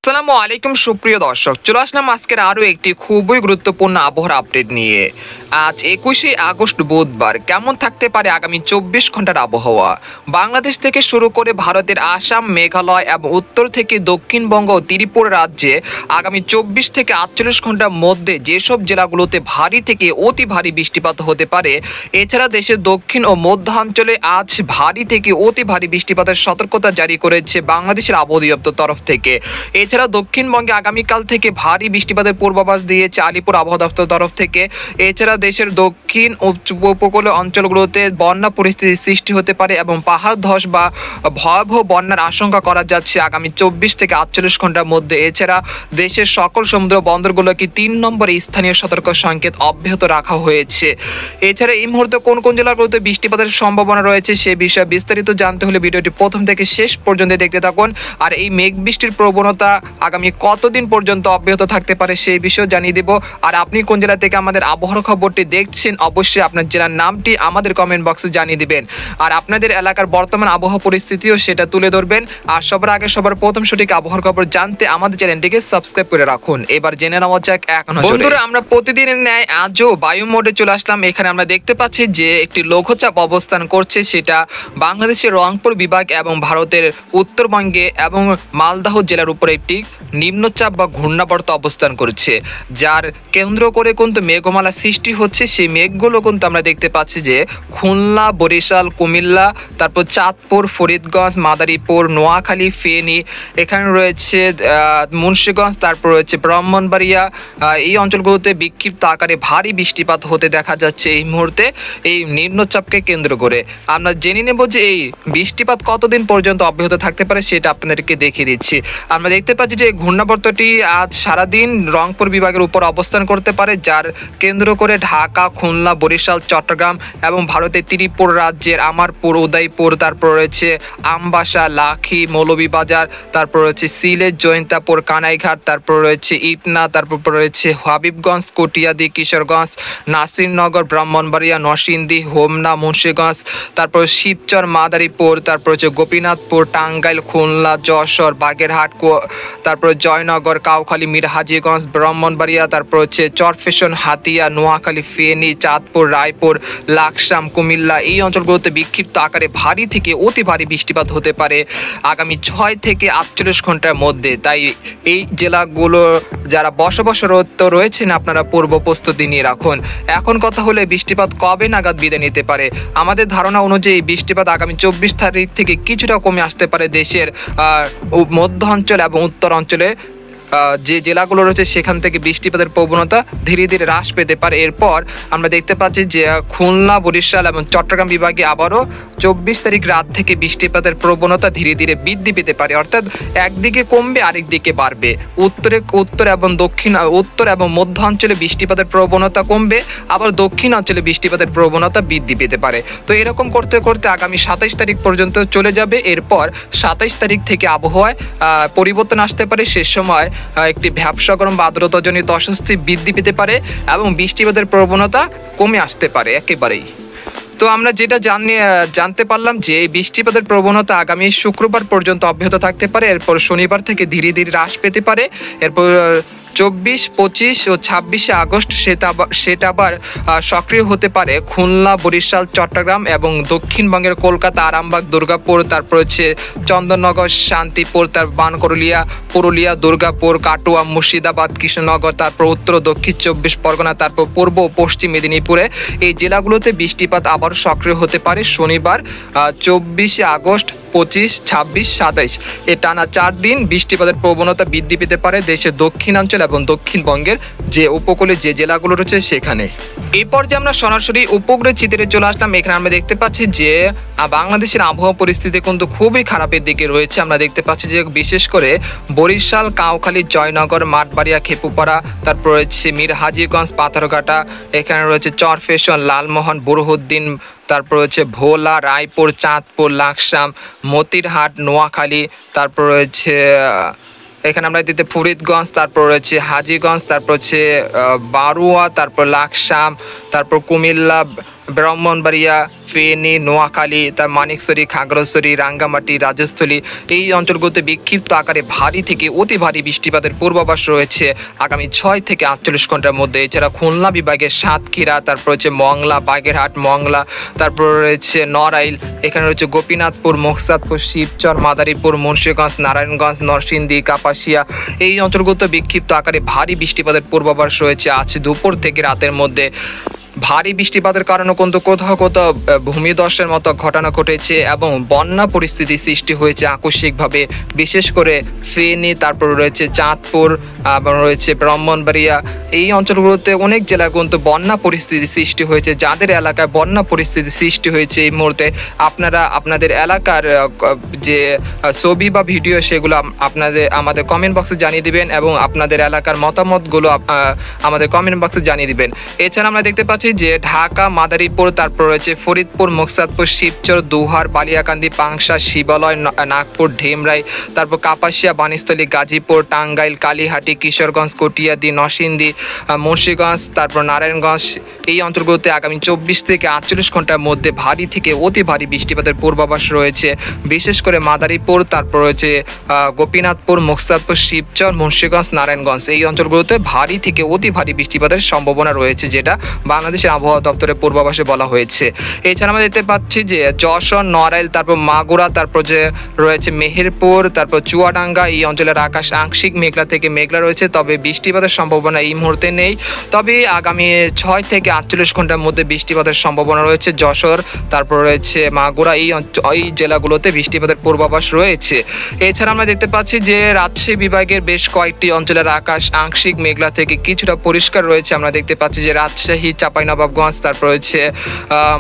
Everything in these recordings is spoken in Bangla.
আসসালামু আলাইকুম সুপ্রিয় দর্শক, চলে আসলাম আজকের আরও একটি খুবই গুরুত্বপূর্ণ আবহাওয়ার আপডেট নিয়ে। আজ 21শে আগস্ট বুধবার। কেমন থাকতে পারে আগামী 24 ঘন্টার আবহাওয়া? বাংলাদেশ থেকে শুরু করে ভারতের আসাম, মেঘালয় এবং উত্তর থেকে দক্ষিণবঙ্গ ও ত্রিপুরা রাজ্যে আগামী 24 থেকে 48 ঘন্টার মধ্যে যেসব জেলাগুলোতে ভারী থেকে অতি ভারী বৃষ্টিপাত হতে পারে। এছাড়া দেশের দক্ষিণ ও মধ্যাঞ্চলে আজ ভারী থেকে অতি ভারী বৃষ্টিপাতের সতর্কতা জারি করেছে বাংলাদেশের আবহাওয়া দপ্তর তরফ থেকে। এছাড়া দক্ষিণবঙ্গে আগামীকাল থেকে ভারী বৃষ্টিপাতের পূর্বাভাস দিয়েছে আলিপুর আবহাওয়া দপ্তর তরফ থেকে। এছাড়া দেশের দক্ষিণ ও উপকূলীয় অঞ্চলগুলোতে বন্যা পরিস্থিতির সৃষ্টি হতে পারে এবং পাহাড় ধস বা ভয়াবহ বন্যার আশঙ্কা করা যাচ্ছে আগামী 24 থেকে 48 ঘন্টার মধ্যে। এছাড়া দেশের সকল সমুদ্র বন্দরগুলোকে 3 নম্বরে স্থানীয় সতর্ক সংকেত অব্যাহত রাখা হয়েছে। এছাড়া এই মুহূর্তে কোন কোন জেলাগুলোতে বৃষ্টিপাতের সম্ভাবনা রয়েছে সে বিষয়ে বিস্তারিত জানতে হলে ভিডিওটি প্রথম থেকে শেষ পর্যন্ত দেখতে থাকুন। আর এই মেঘ বৃষ্টির প্রবণতা আগামী কতদিন পর্যন্ত অব্যাহত থাকতে পারে সেই বিষয়ে জানিয়ে দেব। আর আপনি কোন জেলা থেকে আমাদের আবহাওয়ার খবরটি দেখছেন অবশ্যই আপনার জেলার নামটি আমাদের কমেন্ট বক্সে জানিয়ে দিবেন। আর আপনাদের এলাকার বর্তমান আবহাওয়া পরিস্থিতিও সেটা তুলে ধরবেন। আর সবার আগে সবার প্রথম সঠিক আবহাওয়ার খবর জানতে আমাদের চ্যানেলটিকে সাবস্ক্রাইব করে রাখুন। এবার জেনে নেওয়া যাক এক নজরে। বন্ধুরা, আমরা প্রতিদিনের ন্যায় আজও বায়ু মোডে চলে আসলাম। এখানে আমরা দেখতে পাচ্ছি যে একটি লঘুচাপ অবস্থান করছে, সেটা বাংলাদেশের রংপুর বিভাগ এবং ভারতের উত্তরবঙ্গে এবং মালদহ জেলার উপরে একটি নিম্নচাপ বা ঘূর্ণাবর্ত অবস্থান করছে, যার কেন্দ্র করে কিন্তু মেঘমালা সৃষ্টি হচ্ছে। সেই মেঘগুলো কিন্তু আমরা দেখতে পাচ্ছি যে খুলনা, বরিশাল, কুমিল্লা, তারপর চাঁদপুর, ফরিদগঞ্জ, মাদারীপুর, নোয়াখালী, ফেনী, এখানে রয়েছে মুন্সিগঞ্জ, তারপর রয়েছে ব্রাহ্মণবাড়িয়া। এই অঞ্চলগুলোতে বিক্ষিপ্ত আকারে ভারী বৃষ্টিপাত হতে দেখা যাচ্ছে এই মুহূর্তে এই নিম্নচাপকে কেন্দ্র করে। আমরা জেনে নেব যে এই বৃষ্টিপাত কতদিন পর্যন্ত অব্যাহত থাকতে পারে সেটা আপনাদেরকে দেখিয়ে দিচ্ছি। আমরা দেখতে পাচ্ছি যে ঘূর্ণাবর্তটি আজ সারাদিন রংপুর বিভাগের উপর অবস্থান করতে পারে, যার কেন্দ্র করে ঢাকা, খুলনা, বরিশাল, চট্টগ্রাম এবং ভারতের ত্রিপুরা রাজ্যের আমারপুর, উদয়পুর, তারপর রয়েছে আমবাসা, লাখি, মৌলভীবাজার, তারপর রয়েছে সিলেট, জয়ন্তাপুর, কানাইঘাট, তারপর রয়েছে ইটনা, তারপর রয়েছে হাবিবগঞ্জ, কটিয়াদি, কিশোরগঞ্জ, নাসিরনগর, ব্রাহ্মণবাড়িয়া, নরসিংদী, হোমনা, মুন্সিগঞ্জ, তারপর শিবচর, মাদারীপুর, তারপর হচ্ছে গোপীনাথপুর, টাঙ্গাইল, খুলনা, যশোর, বাগেরহাট, তারপর জয়নগর, কাউখালী, মিরহাজিগঞ্জ, ব্রাহ্মণবাড়িয়া, তারপর হচ্ছে চরফেশন, হাতিয়া, নোয়াখালী, ফেনী, চাঁদপুর, রায়পুর, লাকসাম, কুমিল্লা। এই অঞ্চলগুলোতে বিক্ষিপ্ত আকারে ভারী থেকে অতি ভারী বৃষ্টিপাত হতে পারে আগামী 6 থেকে 48 ঘন্টার মধ্যে। তাই এই জেলাগুলো যারা বসবাসরত রয়েছেন আপনারা পূর্ব প্রস্তুতি নিয়ে রাখুন। এখন কথা হলে বৃষ্টিপাত কবে নাগাদ বিদায় নিতে পারে? আমাদের ধারণা অনুযায়ী বৃষ্টিপাত আগামী 24 তারিখ থেকে কিছুটা কমে আসতে পারে দেশের মধ্য অঞ্চল এবং উত্তর অঞ্চলে যে জেলাগুলো রয়েছে সেখান থেকে বৃষ্টিপাতের প্রবণতা ধীরে ধীরে হ্রাস পেতে পারে। এরপর আমরা দেখতে পাচ্ছি যে খুলনা, বরিশাল এবং চট্টগ্রাম বিভাগে আবারও 24 তারিখ রাত থেকে বৃষ্টিপাতের প্রবণতা ধীরে ধীরে বৃদ্ধি পেতে পারে, অর্থাৎ একদিকে কমবে আরেক দিকে বাড়বে। উত্তর এবং মধ্য অঞ্চলে বৃষ্টিপাতের প্রবণতা কমবে, আবার দক্ষিণ অঞ্চলে বৃষ্টিপাতের প্রবণতা বৃদ্ধি পেতে পারে। তো এরকম করতে করতে আগামী 27 তারিখ পর্যন্ত চলে যাবে। এরপর 27 তারিখ থেকে আবহাওয়ায় পরিবর্তন আসতে পারে। সে সময় একটি ভ্যাপসা গরম বা আর্দ্রতাজনিত অস্বস্তি বৃদ্ধি পেতে পারে এবং বৃষ্টিপাতের প্রবণতা কমে আসতে পারে একেবারেই। তো আমরা যেটা জানতে পারলাম যে এই বৃষ্টিপাতের প্রবণতা আগামী শুক্রবার পর্যন্ত অব্যাহত থাকতে পারে। এরপর শনিবার থেকে ধীরে ধীরে হ্রাস পেতে পারে। এরপর 24, 25 ও 26শে আগস্ট সেটা আবার সক্রিয় হতে পারে খুলনা, বরিশাল, চট্টগ্রাম এবং দক্ষিণবঙ্গের কলকাতা, আরামবাগ, দুর্গাপুর, তারপর হচ্ছে চন্দননগর, শান্তিপুর, তার বানকরলিয়া, পুরুলিয়া, দুর্গাপুর, কাটোয়া, মুর্শিদাবাদ, কৃষ্ণনগর, তারপর উত্তর দক্ষিণ 24 পরগনা, তারপর পূর্ব ও পশ্চিম মেদিনীপুরে। এই জেলাগুলোতে বৃষ্টিপাত আবার সক্রিয় হতে পারে শনিবার 24শে আগস্ট, 25, 26, 27 এ টানা 4 দিন বৃষ্টিপাতের প্রবণতা বৃদ্ধি পেতে পারে দেশের দক্ষিণাঞ্চল এবং দক্ষিণবঙ্গের যে উপকূলে যে জেলাগুলো রয়েছে সেখানে। এই পর্যায়ে আমরা সরাসরি উপগ্রহ চিত্রে চলে আসলাম। এখানে আমরা দেখতে পাচ্ছি যে বাংলাদেশের আবহাওয়া পরিস্থিতি কিন্তু খুবই খারাপের দিকে রয়েছে। আমরা দেখতে পাচ্ছি যে বিশেষ করে বরিশাল, কাউখালী, জয়নগর, মাঠবাড়িয়া, খেপুপাড়া, তারপর রয়েছে মিরহাজিগঞ্জ, পাথরঘাটা, এখানে রয়েছে চরফেশন, লালমোহন, বুরহুদ্দিন, তারপর রয়েছে ভোলা, রায়পুর, চাঁদপুর, লাকসাম, মতিরহাট, নোয়াখালী, তারপর রয়েছে এখানে আমরা দিতে ফরিদগঞ্জ, তারপর রয়েছে হাজীগঞ্জ, তারপর হচ্ছে বারুয়া, তারপর লাকসাম, তারপর কুমিল্লা, ব্রাহ্মণবাড়িয়া, ফেনী, নোয়াখালী, তার মানিকছড়ি, খাগড়াছড়ি, রাঙ্গামাটি, রাজস্থলী এই অঞ্চলগুলোতে বিক্ষিপ্ত আকারে ভারী থেকে অতি ভারী বৃষ্টিপাতের পূর্বাভাস রয়েছে আগামী 6 থেকে 48 ঘন্টার মধ্যে। এছাড়া খুলনা বিভাগের সাতক্ষীরা, তারপর হচ্ছে মংলা, বাগেরহাট, মংলা, তারপর রয়েছে নড়াইল, এখানে রয়েছে গোপীনাথপুর, মোকসাদপুর, শিবচর, মাদারীপুর, মুন্সিগঞ্জ, নারায়ণগঞ্জ, নরসিংদী, কাপাসিয়া এই অঞ্চলগুলোতে বিক্ষিপ্ত আকারে ভারী বৃষ্টিপাতের পূর্বাভাস রয়েছে আজ দুপুর থেকে রাতের মধ্যে। ভারী বৃষ্টিপাতের কারণে কিন্তু কোথাও কোথাও ভূমিধসের মতো ঘটনা ঘটেছে এবং বন্যা পরিস্থিতি সৃষ্টি হয়েছে আকস্মিকভাবে, বিশেষ করে ফেনী, তারপর রয়েছে চাঁদপুর এবং রয়েছে ব্রাহ্মণবাড়িয়া এই অঞ্চলগুলোতে অনেক জেলায় কিন্তু বন্যা পরিস্থিতি সৃষ্টি হয়েছে। যাদের এলাকায় বন্যা পরিস্থিতি সৃষ্টি হয়েছে এই মুহূর্তে আপনারা আপনাদের এলাকার যে ছবি বা ভিডিও সেগুলো আমাদের কমেন্ট বক্সে জানিয়ে দিবেন এবং আপনাদের এলাকার মতামতগুলো আমাদের কমেন্ট বক্সে জানিয়ে দিবেন। এছাড়া আমরা দেখতে পাচ্ছি যে ঢাকা, মাদারীপুর, তারপর রয়েছে ফরিদপুর, মোকসাদপুর, শিবচর, দোহার, বালিয়াকান্দি, পাংশা, শিবালয়, নাগপুর, ঢেমরাই, তারপর কাপাসিয়া, বাণীস্থলী, গাজীপুর, টাঙ্গাইল, কালীহাটি, কিশোরগঞ্জ, কটিয়াদি, নরসিংদী, মুন্সিগঞ্জ, তারপর নারায়ণগঞ্জ এই অঞ্চলগুলোতে আগামী 24 থেকে 48 ঘন্টার মধ্যে ভারী থেকে অতি ভারী বৃষ্টিপাতের পূর্বাভাস রয়েছে। বিশেষ করে মাদারীপুর, তারপর রয়েছে গোপীনাথপুর, মোকসাদপুর, শিবচর, মুন্সিগঞ্জ, নারায়ণগঞ্জ এই অঞ্চলগুলোতে ভারী থেকে অতি ভারী বৃষ্টিপাতের সম্ভাবনা রয়েছে, যেটা বাংলাদেশের আবহাওয়া দপ্তরের পূর্বাভাসে বলা হয়েছে। এছাড়া আমরা দেখতে পাচ্ছি যে যশোর, নড়াইল, তারপর মাগুরা, তারপর যে রয়েছে মেহেরপুর, তারপর চুয়াডাঙ্গা এই অঞ্চলের আকাশ আংশিক মেঘলা থেকে মেঘলা রয়েছে, তবে বৃষ্টিপাতের সম্ভাবনা এই মুহূর্তে নেই। তবে আগামী 6 থেকে 48 ঘন্টার মধ্যে বৃষ্টিপাতের সম্ভাবনা রয়েছে যশোর, তারপর রয়েছে মাগুরা এই জেলাগুলোতে বৃষ্টিপাতের পূর্বাভাস রয়েছে। এছাড়া আমরা দেখতে পাচ্ছি যে রাজশাহী বিভাগের বেশ কয়েকটি অঞ্চলের আকাশ আংশিক মেঘলা থেকে কিছুটা পরিষ্কার রয়েছে। আমরা দেখতে পাচ্ছি যে রাজশাহী, চাঁপাইনবাবগঞ্জ, তারপর রয়েছে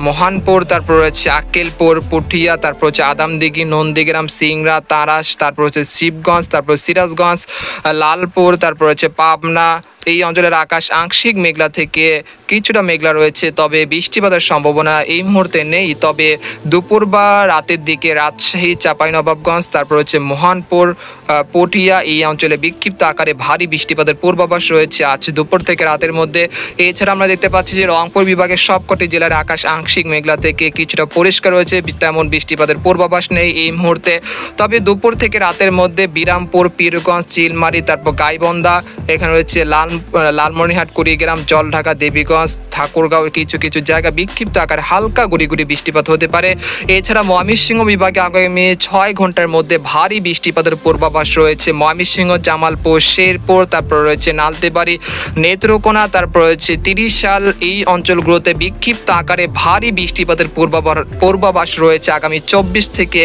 মহানপুর, তারপর রয়েছে আক্কেলপুর, পুঠিয়া, তারপর হচ্ছে আদামদিঘি, নন্দীগ্রাম, সিংড়া, তারাস, তারপর হচ্ছে শিবগঞ্জ, তারপর সিরাজগঞ্জ, লালপুর, তারপর হচ্ছে পাবনা এই অঞ্চলের আকাশ আংশিক মেঘলা থেকে কিছুটা মেঘলা রয়েছে, তবে বৃষ্টিপাতের সম্ভাবনা এই মুহূর্তে নেই। তবে দুপুর বা রাতের দিকে রাজশাহী, চাঁপাইনবাবগঞ্জ, তারপর হচ্ছে মহানপুর, পটিয়া এই অঞ্চলে বিক্ষিপ্ত আকারে ভারী বৃষ্টিপাতের পূর্বাভাস রয়েছে আজ দুপুর থেকে রাতের মধ্যে। এছাড়া আমরা দেখতে পাচ্ছি যে রংপুর বিভাগের সবকটি জেলার আকাশ আংশিক মেঘলা থেকে কিছুটা পরিষ্কার রয়েছে, তেমন বৃষ্টিপাতের পূর্বাভাস নেই এই মুহূর্তে। তবে দুপুর থেকে রাতের মধ্যে বিরামপুর, পীরগঞ্জ, চিলমারি, তারপর গাইবন্ধা, এখানে রয়েছে লালমনিরহাট, কুড়িগ্রাম, জলঢাকা, দেবীগঞ্জ, ঠাকুরগাঁও কিছু কিছু জায়গা বিক্ষিপ্ত আকারে হালকা গুড়ি গুড়ি বৃষ্টিপাত হতে পারে। এছাড়া ময়মনসিংহ বিভাগে আগামী 6 ঘন্টার মধ্যে ভারী বৃষ্টিপাতের পূর্বাভাস রয়েছে। ময়মনসিংহ, জামালপুর, শেরপুর, তারপর রয়েছে নালতেবাড়ি, নেত্রকোনা, তারপর রয়েছে 30 সাল এই অঞ্চলগুলোতে বিক্ষিপ্ত আকারে ভারী বৃষ্টিপাতের পূর্বাভাস রয়েছে আগামী 24 থেকে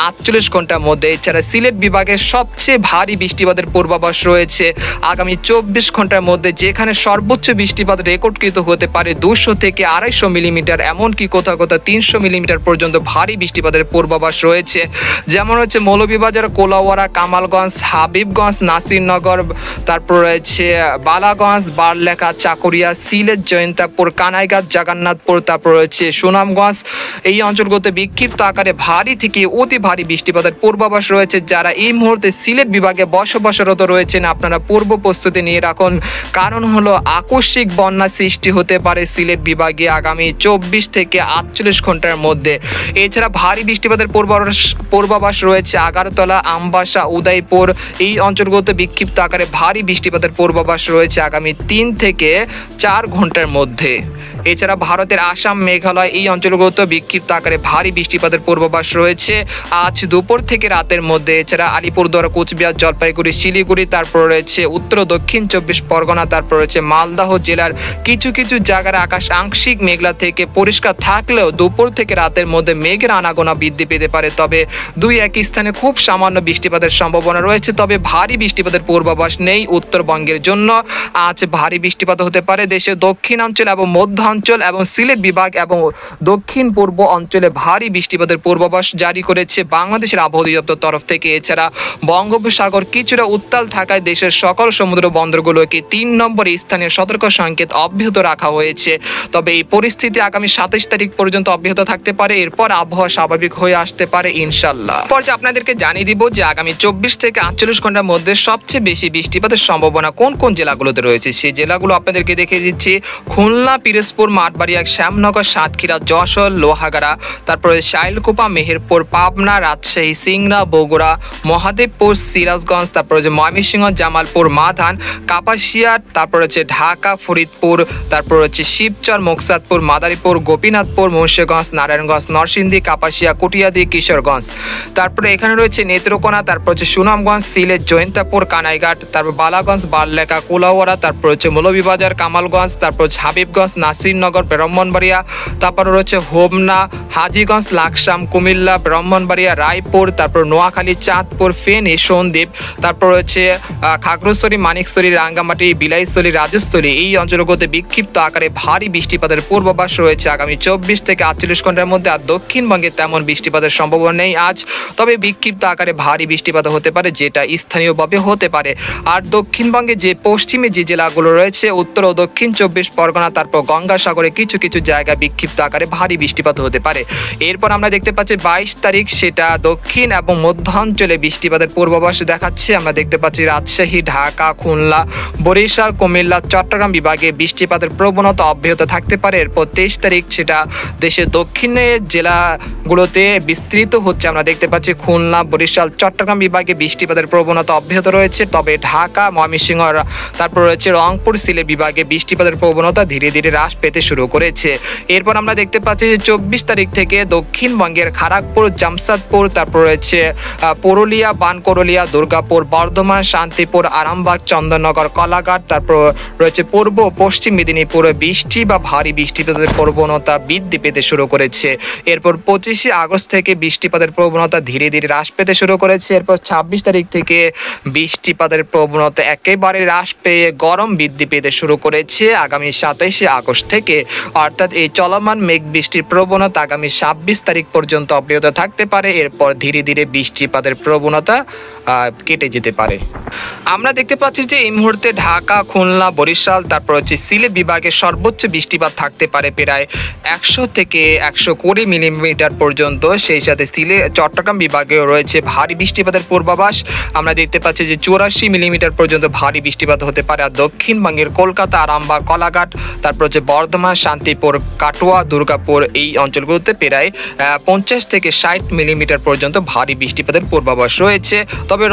48 ঘন্টার মধ্যে। এছাড়া সিলেট বিভাগের সবচেয়ে ভারী বৃষ্টিপাতের পূর্বাভাস রয়েছে আগামী 24 ঘন্টার মধ্যে, যেখানে সর্বোচ্চ বৃষ্টিপাত রেকর্ডকৃত হতে পারে 200 থেকে 250 মিলিমিটার, এমনকি কোথাও কোথাও 300 মিলিমিটার পর্যন্ত ভারী বৃষ্টিপাতের পূর্বাভাস রয়েছে। যেমন হচ্ছে মৌলভীবাজার, কোলাউড়া, কামালগঞ্জ, হাবিবগঞ্জ, নাসিরনগর, তারপর রয়েছে বালাগঞ্জ, বারলেখা, চাকুরিয়া, সিলেট, জয়ন্তাপুর, কানাইঘাট, জগন্নাথপুর, তারপর রয়েছে সুনামগঞ্জ এই অঞ্চলগুলোতে বিক্ষিপ্ত আকারে ভারী থেকে অতি ভারী বৃষ্টিপাতের পূর্বাভাস রয়েছে। যারা এই মুহূর্তে সিলেট বিভাগে বসবাসরত রয়েছেন আপনারা পূর্ব প্রস্তুতি নিয়ে রাখুন, কারণ হলো আকস্মিক বন্যা সৃষ্টি হতে পারে সিলেট বিভাগে আগামী 24 থেকে 48 ঘন্টার মধ্যে। এছাড়া ভারী বৃষ্টিপাতের পূর্বাভাস রয়েছে আগারতলা, আমবাসা, উদয়পুর এই অঞ্চলগুলোতে বিক্ষিপ্ত আকারে ভারী বৃষ্টিপাতের পূর্বাভাস রয়েছে আগামী 3 থেকে 4 ঘন্টার মধ্যে। এছাড়া ভারতের আসাম, মেঘালয় এই অঞ্চলগুলোতে বিক্ষিপ্ত আকারে ভারী বৃষ্টিপাতের পূর্বাভাস রয়েছে আজ দুপুর থেকে রাতের মধ্যে। এছাড়া আলিপুরদুয়ার, কোচবিহার, জলপাইগুড়ি, শিলিগুড়ি, তারপর রয়েছে উত্তর দক্ষিণ 24 পরগনা, তারপর রয়েছে মালদহ জেলার কিছু কিছু জায়গার আকাশ আংশিক মেঘলা থেকে পরিষ্কার থাকলেও দুপুর থেকে রাতের মধ্যে মেঘের আনাগোনা বৃদ্ধি পেতে পারে। তবে 2-1 স্থানে খুব সামান্য বৃষ্টিপাতের সম্ভাবনা রয়েছে, তবে ভারী বৃষ্টিপাতের পূর্বাভাস নেই উত্তরবঙ্গের জন্য। আজ ভারী বৃষ্টিপাত হতে পারে দেশের দক্ষিণাঞ্চল এবং মধ্যাঞ্চল এবং সিলেট বিভাগ এবং দক্ষিণ পূর্ব অঞ্চলে ভারী বৃষ্টিপাতের পূর্বাভাস জারি করেছে বাংলাদেশের আবহাওয়া অধিদপ্তর তরফ থেকে। এছাড়া বঙ্গোপসাগর কিছুটা উত্তাল থাকায় দেশের সকল সমুদ্র বন্দরগুলোকে 3 নম্বর স্থানীয় সতর্ক সংকেত অব্যাহত রাখা হয়েছে। তবে এই পরিস্থিতি আগামী 27 তারিখ পর্যন্ত অব্যাহত থাকতে পারে, এরপর আবহাওয়া স্বাভাবিক হয়ে আসতে পারে ইনশাল্লাহ। পর্যায়ে আপনাদেরকে জানিয়ে দিব যে আগামী 24 থেকে 48 ঘন্টার মধ্যে সবচেয়ে বেশি বৃষ্টিপাতের সম্ভাবনা কোন কোন জেলাগুলোতে রয়েছে। সেই জেলাগুলো আপনাদেরকে দেখিয়ে দিচ্ছি। খুলনা, পিরোজপুর, দিনাজপুর, মাঠবাড়িয়া, শ্যামনগর, সাতক্ষীরা, যশোর, লোহাগাড়া, তারপরে শাইলকুপা, মেহেরপুর, পাবনা, রাজশাহী, সিংড়া, বগুড়া, মহাদেবপুর, সিরাজগঞ্জ, তারপরে যে ময়মনসিংহ, জামালপুর, মাধান, কাপাসিয়া, তারপর হচ্ছে ঢাকা, ফরিদপুর, তারপর হচ্ছে শিবচর, মোকসাদপুর, মাদারীপুর, গোপীনাথপুর, মুন্সিগঞ্জ, নারায়ণগঞ্জ, নরসিংদী, কাপাসিয়া, কটিয়াদি, কিশোরগঞ্জ। তারপরে এখানে রয়েছে নেত্রকোনা, তারপর হচ্ছে সুনামগঞ্জ, সিলেট, জয়ন্তাপুর, কানাইঘাট, তারপর বালাগঞ্জ, বারলেখা, কুলাউড়া, তারপর হচ্ছে মৌলভীবাজার, কামালগঞ্জ, তারপর হচ্ছে হাবিবগঞ্জ, নাসিরনগর, ব্রাহ্মণবাড়িয়া, তারপর রয়েছে হোমনা, হাজীগঞ্জ, লাকসাম, কুমিল্লা, ব্রাহ্মণবাড়িয়া, রায়পুর, তারপর নোয়াখালী, চাঁদপুর, ফেনী, সন্দ্বীপ, তারপর হচ্ছে খাগড়াছড়ি, মানিকছড়ি, রাঙ্গামাটি, বিলাইছড়ি, রাজস্থলী। এই অঞ্চলগুলোতে বিক্ষিপ্ত আকারে ভারী বৃষ্টিপাতের পূর্বাভাস রয়েছে আগামী 24 থেকে 48 ঘন্টার মধ্যে। আর দক্ষিণবঙ্গে তেমন বৃষ্টিপাতের সম্ভাবনা নেই আজ, তবে বিক্ষিপ্ত আকারে ভারী বৃষ্টিপাত হতে পারে, যেটা স্থানীয়ভাবে হতে পারে। আর দক্ষিণবঙ্গে যে পশ্চিমে যে জেলাগুলো রয়েছে, উত্তর ও দক্ষিণ 24 পরগনা, তারপর গঙ্গাসাগরে কিছু কিছু জায়গায় বিক্ষিপ্ত আকারে ভারী বৃষ্টিপাত হতে পারে। এরপর আমরা দেখতে পাচ্ছি 22 তারিখ, সেটা দক্ষিণ এবং মধ্যাঞ্চলে বৃষ্টিপাতের পূর্বাভাস দেখাচ্ছে। আমরা দেখতে পাচ্ছি রাজশাহী, ঢাকা, খুলনা, বরিশাল, কুমিল্লা, চট্টগ্রাম বিভাগে বৃষ্টিপাতের প্রবণতা অব্যাহত থাকতে পারে। এরপর 23 তারিখ, সেটা দেশের দক্ষিণের জেলাগুলোতে বিস্তৃত হচ্ছে। আমরা দেখতে পাচ্ছি খুলনা, বরিশাল, চট্টগ্রাম বিভাগে বৃষ্টিপাতের প্রবণতা অব্যাহত রয়েছে, তবে ঢাকা, ময়মনসিংহ, তারপর রয়েছে রংপুর, সিলেট বিভাগে বৃষ্টিপাতের প্রবণতা ধীরে ধীরে হ্রাস পেতে শুরু করেছে। এরপর আমরা দেখতে পাচ্ছি যে 24 তারিখ থেকে দক্ষিণবঙ্গের খড়গপুর, জামশেদপুর, তারপর রয়েছে পুরুলিয়া, বানকরলিয়া, দুর্গাপুর, বর্ধমান, শান্তিপুর, আরামবাগ, চন্দননগর, কলাঘাট, তারপর রয়েছে পূর্ব পশ্চিম মেদিনীপুর বৃষ্টি বা ভারী বৃষ্টিপাতের প্রবণতা বৃদ্ধি পেতে শুরু করেছে। এরপর 25 আগস্ট থেকে বৃষ্টিপাতের প্রবণতা ধীরে ধীরে হ্রাস পেতে শুরু করেছে। এরপর 26 তারিখ থেকে বৃষ্টিপাতের প্রবণতা একেবারে হ্রাস পেয়ে গরম বৃদ্ধি পেতে শুরু করেছে আগামী 27 আগস্ট থেকে। অর্থাৎ এই চলমান মেঘ বৃষ্টির প্রবণতা আগামী 26 তারিখ পর্যন্ত অব্যাহত থাকতে পারে। এরপর ধীরে ধীরে বৃষ্টিপাতের প্রবণতা কেটে যেতে পারে। আমরা দেখতে পাচ্ছি যে এই মুহূর্তে ঢাকা, খুলনা, বরিশাল, তারপর হচ্ছে সিলেট বিভাগে সর্বোচ্চ বৃষ্টিপাত থাকতে পারে প্রায় 100 থেকে 120 মিলিমিটার পর্যন্ত। সেই সাথে সিলেট, চট্টগ্রাম বিভাগেও রয়েছে ভারী বৃষ্টিপাতের পূর্বাভাস। আমরা দেখতে পাচ্ছি যে 84 মিলিমিটার পর্যন্ত ভারী বৃষ্টিপাত হতে পারে। আর দক্ষিণবঙ্গের কলকাতা, আরামবাগ, কলাঘাট, তারপর হচ্ছে বর্ধমান, শান্তিপুর, কাটোয়া, দুর্গাপুর, এই অঞ্চলগুলোতে প্রায় 50 থেকে 60 মিলিমিটার পর্যন্ত ভারী বৃষ্টিপাতের পূর্বাভাস রয়েছে। তবে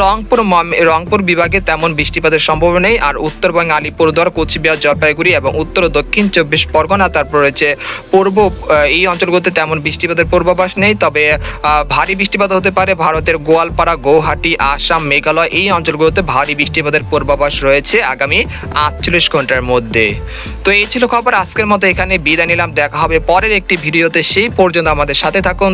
রংপুর বিভাগে তেমন বৃষ্টিপাতের সম্ভাবনা নেই। আর উত্তরবঙ্গে আলিপুরদুয়ার, কোচবিহার, জলপাইগুড়ি এবং উত্তর ও দক্ষিণ 24 পরগনা, তারপর রয়েছে পূর্ব, এই অঞ্চলগুলোতে তেমন বৃষ্টিপাতের পূর্বাভাস নেই। তবে ভারী বৃষ্টিপাত হতে পারে ভারতের গোয়ালপাড়া, গৌহাটি, আসাম, মেঘালয়, এই অঞ্চলগুলোতে ভারী বৃষ্টিপাতের পূর্বাভাস রয়েছে আগামী 48 ঘন্টার মধ্যে। তো এই ছিল খবর। আজকের মতো এখানে বিদায় নিলাম, দেখা হবে পরের একটি ভিডিওতে। সেই পর্যন্ত আমাদের সাথে থাকুন।